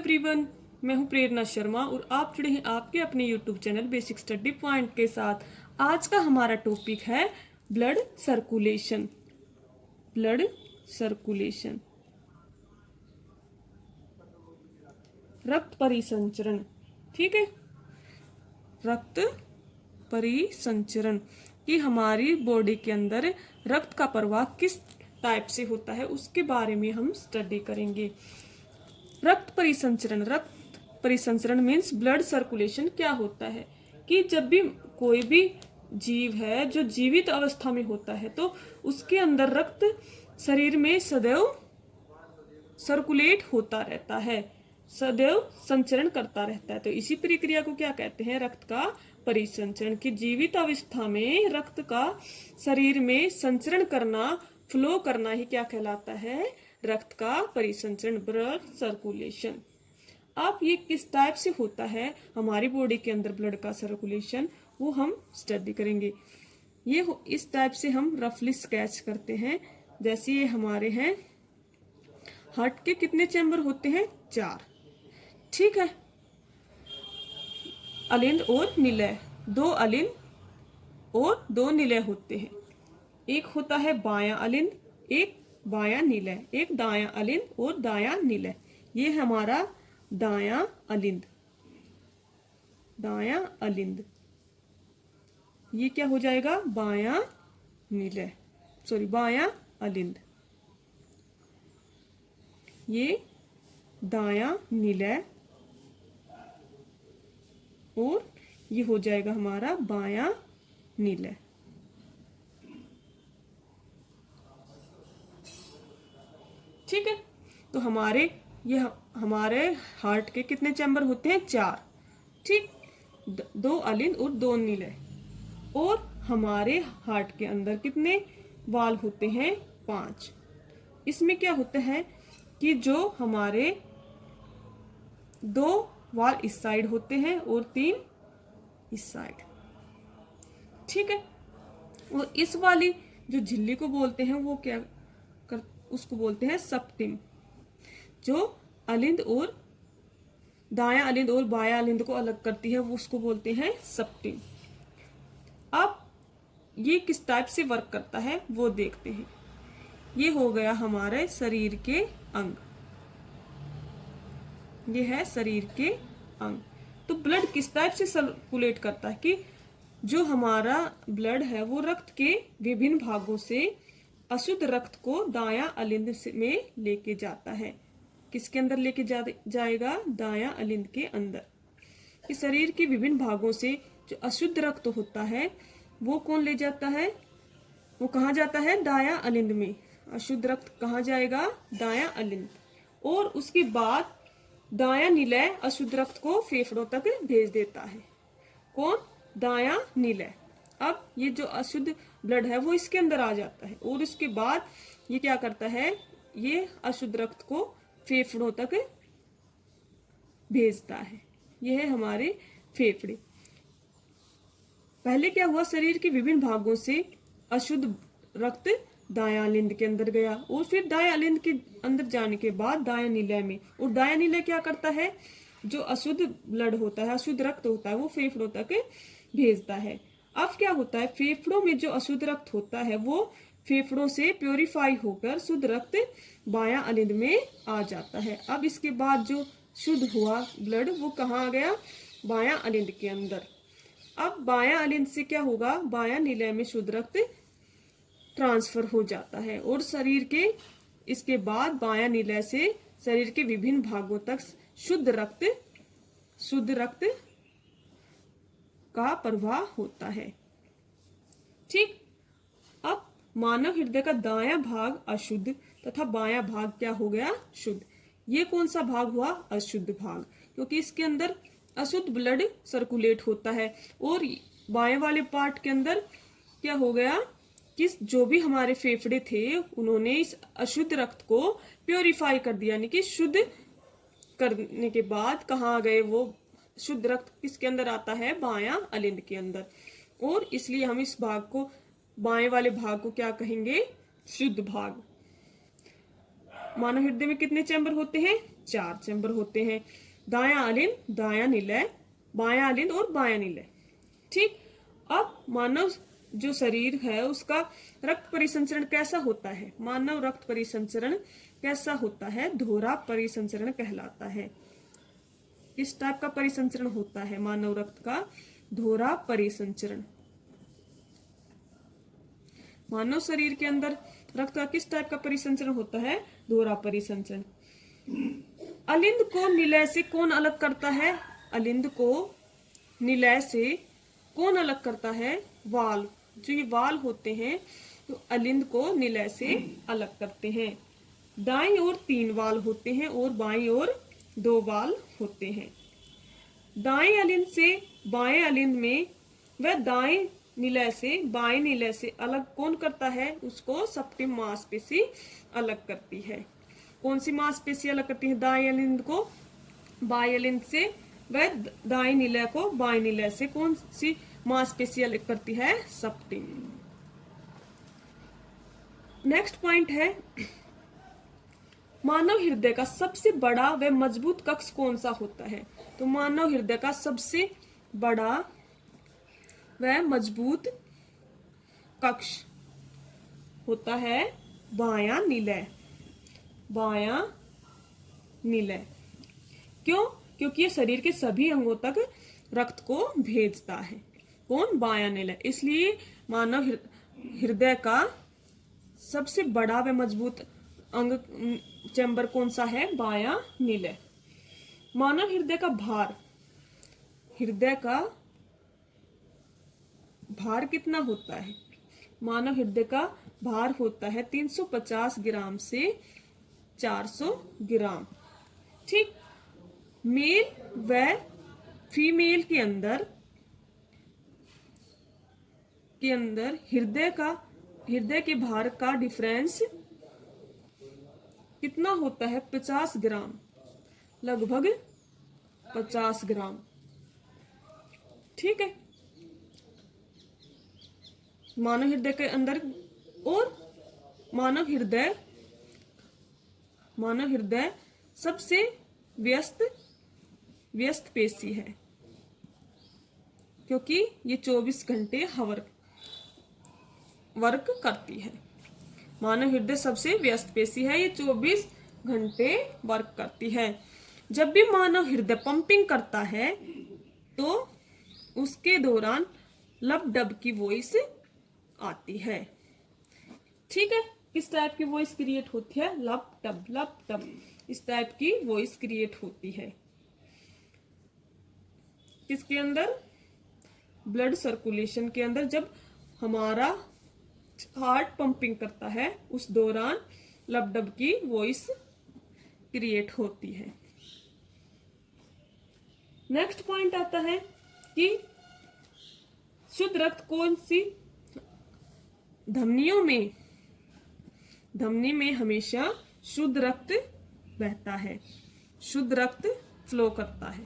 Everyone, मैं हूं प्रेरणा शर्मा और आप जुड़े हैं आपके अपने YouTube channel basic study point के साथ। आज का हमारा टॉपिक है ब्लड सर्कुलेशन। ब्लड सर्कुलेशन, रक्त परिसंचरण। ठीक है, रक्त परिसंचरण कि हमारी बॉडी के अंदर रक्त का प्रवाह किस टाइप से होता है उसके बारे में हम स्टडी करेंगे। रक्त परिसंचरण मीन्स ब्लड सर्कुलेशन क्या होता है कि जब भी कोई भी जीव है जो जीवित अवस्था में होता है तो उसके अंदर रक्त शरीर में सदैव सर्कुलेट होता रहता है, सदैव संचरण करता रहता है। तो इसी प्रक्रिया को क्या कहते हैं? रक्त का परिसंचरण। की जीवित अवस्था में रक्त का शरीर में संचरण करना, फ्लो करना ही क्या कहलाता है? रक्त का परिसंचरण, ब्लड सर्कुलेशन। अब ये किस टाइप से होता है हमारी बॉडी के अंदर ब्लड का सर्कुलेशन, वो हम स्टडी करेंगे। ये इस टाइप से हम रफली स्केच करते हैं। जैसे ये हमारे हैं, हार्ट के कितने चैम्बर होते हैं? 4। ठीक है, अलिंद और निलय, 2 अलिंद और 2 निलय होते हैं। एक होता है बायां अलिंद, एक बायां निलय, एक दायां अलिंद और दायां निलय। ये हमारा दायां अलिंद, दायां अलिंद। ये क्या हो जाएगा? बायां निलय, सॉरी बायां अलिंद। ये दायां निलय और ये हो जाएगा हमारा बायां निलय। ठीक है, तो हमारे हार्ट के कितने चैम्बर होते हैं? 4। ठीक, 2 अलिंद और 2 निलय। और हमारे हार्ट के अंदर कितने वाल्व होते हैं? 5। इसमें क्या होता है कि जो हमारे 2 वाल्व इस साइड होते हैं और 3 इस साइड। ठीक है, और इस वाली जो झिल्ली को बोलते हैं वो उसको बोलते हैं सप्टिम, जो अलिंद और दायां अलिंद और बायां अलिंद को अलग करती है, वो उसको बोलते हैं सप्टिम। अब ये किस टाइप से वर्क करता है वो देखते हैं। ये हो गया हमारे शरीर के अंग, ये है शरीर के अंग। तो ब्लड किस टाइप से सर्कुलेट करता है कि जो हमारा ब्लड है वो रक्त के विभिन्न भागों से अशुद्ध रक्त को दायां अलिंद में लेके जाता है। किसके अंदर लेके जाएगा? दायां अलिंद के अंदर। इस शरीर के विभिन्न भागों से जो अशुद्ध रक्त होता है वो कौन ले जाता है? वो कहाँ जाता है? दायां अलिंद में। अशुद्ध रक्त कहाँ जाएगा? दायां अलिंद। और उसके बाद दायां निलय अशुद्ध रक्त को फेफड़ों तक भेज देता है। कौन? दायां निलय। अब ये जो अशुद्ध ब्लड है वो इसके अंदर आ जाता है और इसके बाद ये क्या करता है? ये अशुद्ध रक्त को फेफड़ों तक भेजता है। ये है हमारे फेफड़े। पहले क्या हुआ? शरीर के विभिन्न भागों से अशुद्ध रक्त दायां अलिंद के अंदर गया और फिर दायां अलिंद के अंदर जाने के बाद दायां निलय में, और दायां निलय क्या करता है? जो अशुद्ध ब्लड होता है, अशुद्ध रक्त होता है, वो फेफड़ों तक भेजता है। अब क्या होता है? फेफड़ों में जो अशुद्ध रक्त होता है वो फेफड़ों से प्योरीफाई होकर शुद्ध रक्त बायां अलिंद में आ जाता है। अब इसके बाद जो शुद्ध हुआ ब्लड वो कहाँ आ गया? बायां अलिंद के अंदर। अब बायां अलिंद से क्या होगा? बायां निलय में शुद्ध रक्त ट्रांसफर हो जाता है और शरीर के इसके बाद बायां निलय से शरीर के विभिन्न भागों तक शुद्ध रक्त का प्रवाह होता है। ठीक, अब मानव हृदय का दायां भाग अशुद्ध तथा बायां भाग क्या हो गया? शुद्ध। ये कौन सा भाग हुआ? अशुद्ध भाग, क्योंकि इसके अंदर अशुद्ध ब्लड सर्कुलेट होता है। और बाएं वाले पार्ट के अंदर क्या हो गया कि जो भी हमारे फेफड़े थे उन्होंने इस अशुद्ध रक्त को प्योरीफाई कर दिया, यानी कि शुद्ध करने के बाद कहाँ गए? वो शुद्ध रक्त किसके अंदर आता है? बायां अलिंद के अंदर। और इसलिए हम इस भाग को, बाएं वाले भाग को क्या कहेंगे? शुद्ध भाग। मानव हृदय में कितने चैम्बर होते हैं? 4 चैम्बर होते हैं, दायां अलिंद, दायां निलय, बायां अलिंद और बायां निलय। ठीक, अब मानव जो शरीर है उसका रक्त परिसंचरण कैसा होता है? मानव रक्त परिसंचरण कैसा होता है? दोहरा परिसंचरण कहलाता है। किस टाइप का परिसंचरण होता है मानव रक्त का? दोहरा परिसंचरण। मानव शरीर के अंदर रक्त का किस टाइप का परिसंचरण होता है? दोहरा परिसंचरण। अलिंद को निलय से कौन अलग करता है? अलिंद को निलय से कौन अलग करता है? वाल। जो ये वाल होते हैं तो अलिंद को निलय से अलग करते हैं। दाईं ओर 3 वाल होते हैं और बाईं ओर 2 वाल होते हैं। दाएं अलिंद से बाएं अलिंद में व दाएं निलय से बाएं निलय से अलग कौन करता है? उसको सप्टिम मांसपेशी अलग करती है। कौन सी मांसपेशी अलग करती है दाएं अलिंद को बाएं अलिंद से व दाएं निलय को बाएं निलय से? कौन सी मांसपेशी अलग करती है? सप्टिम। नेक्स्ट पॉइंट है, मानव हृदय का सबसे बड़ा व मजबूत कक्ष कौन सा होता है? तो मानव हृदय का सबसे बड़ा व मजबूत कक्ष होता है बायां निलय। बायां निलय। क्यों? क्योंकि ये शरीर के सभी अंगों तक रक्त को भेजता है। कौन? बायां निलय। इसलिए मानव हृदय का सबसे बड़ा व मजबूत अंग चैम्बर कौन सा है? बायां निलय। मानव हृदय का भार, हृदय का भार कितना होता है? मानव हृदय का भार होता है 350 ग्राम से 400 ग्राम। ठीक, मेल व फीमेल के अंदर हृदय के भार का डिफरेंस कितना होता है? 50 ग्राम, लगभग 50 ग्राम। ठीक है, मानव हृदय के अंदर। और मानव हृदय सबसे व्यस्त पेशी है, क्योंकि ये 24 घंटे वर्क करती है। मानव हृदय सबसे व्यस्त पेशी है, ये 24 घंटे वर्क करती है। जब भी मानव हृदय पंपिंग करता है तो उसके दौरान लब डब की वॉइस आती है। ठीक है, किस टाइप की वॉइस क्रिएट होती है? लब डब, इस टाइप की वॉइस क्रिएट होती है। किसके अंदर? ब्लड सर्कुलेशन के अंदर। जब हमारा हार्ट पंपिंग करता है उस दौरान लब डब की वॉइस क्रिएट होती है। नेक्स्ट पॉइंट आता है कि शुद्ध रक्त कौन सी धमनियों में? धमनी में हमेशा शुद्ध रक्त बहता है, शुद्ध रक्त फ्लो करता है।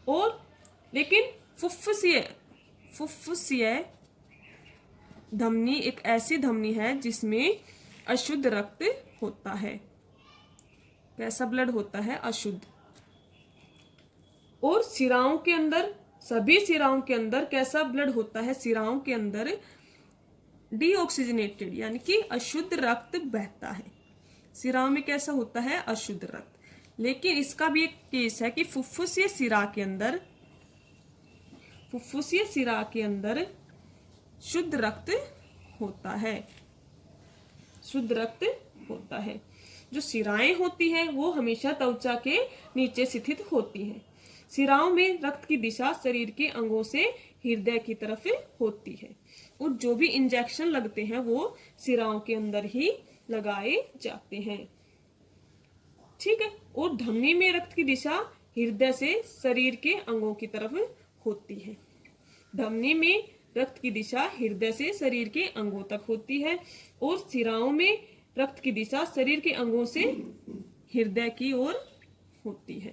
और लेकिन फुफ्फुसीय धमनी एक ऐसी धमनी है जिसमें अशुद्ध रक्त होता है। कैसा ब्लड होता है? अशुद्ध। और सिराओं के अंदर, सभी सिराओं के अंदर कैसा ब्लड होता है? सिराओं के अंदर डीऑक्सीजनेटेड यानी कि अशुद्ध रक्त बहता है। सिराओं में कैसा होता है? अशुद्ध रक्त। लेकिन इसका भी एक केस है कि फुफ्फुसीय सिरा के अंदर शुद्ध रक्त होता है, शुद्ध रक्त होता है। जो सिराएं होती हैं वो हमेशा त्वचा के नीचे स्थित होती हैं। सिराओं में रक्त की दिशा शरीर के अंगों से हृदय की तरफ होती है और जो भी इंजेक्शन लगते हैं वो सिराओं के अंदर ही लगाए जाते हैं। ठीक है, और धमनी में रक्त की दिशा हृदय से शरीर के अंगों की तरफ होती है। धमनी में रक्त की दिशा हृदय से शरीर के अंगों तक होती है और सिराओं में रक्त की दिशा शरीर के अंगों से हृदय की ओर होती है।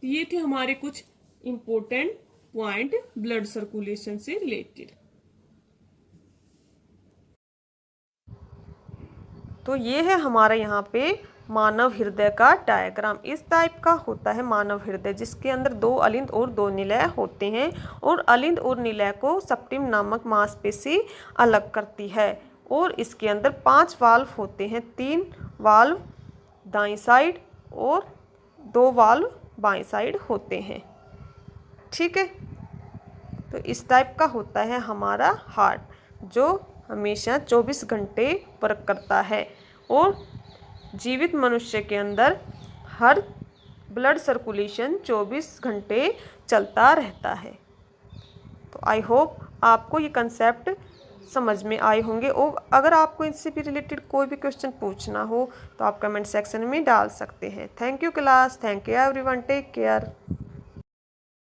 तो ये थे हमारे कुछ इंपॉर्टेंट पॉइंट ब्लड सर्कुलेशन से रिलेटेड। तो ये है हमारा यहाँ पे मानव हृदय का डायग्राम। इस टाइप का होता है मानव हृदय, जिसके अंदर 2 अलिंद और 2 निलय होते हैं और अलिंद और निलय को सेप्टिम नामक मांसपेशी अलग करती है। और इसके अंदर 5 वाल्व होते हैं, 3 वाल्व दाईं साइड और 2 वाल्व बाईं साइड होते हैं। ठीक है, तो इस टाइप का होता है हमारा हार्ट, जो हमेशा 24 घंटे वर्क करता है। और जीवित मनुष्य के अंदर हर ब्लड सर्कुलेशन 24 घंटे चलता रहता है। तो आई होप आपको ये कंसेप्ट समझ में आए होंगे। और अगर आपको इससे भी रिलेटेड कोई भी क्वेश्चन पूछना हो तो आप कमेंट सेक्शन में डाल सकते हैं। Thank you class, thank you everyone, take care.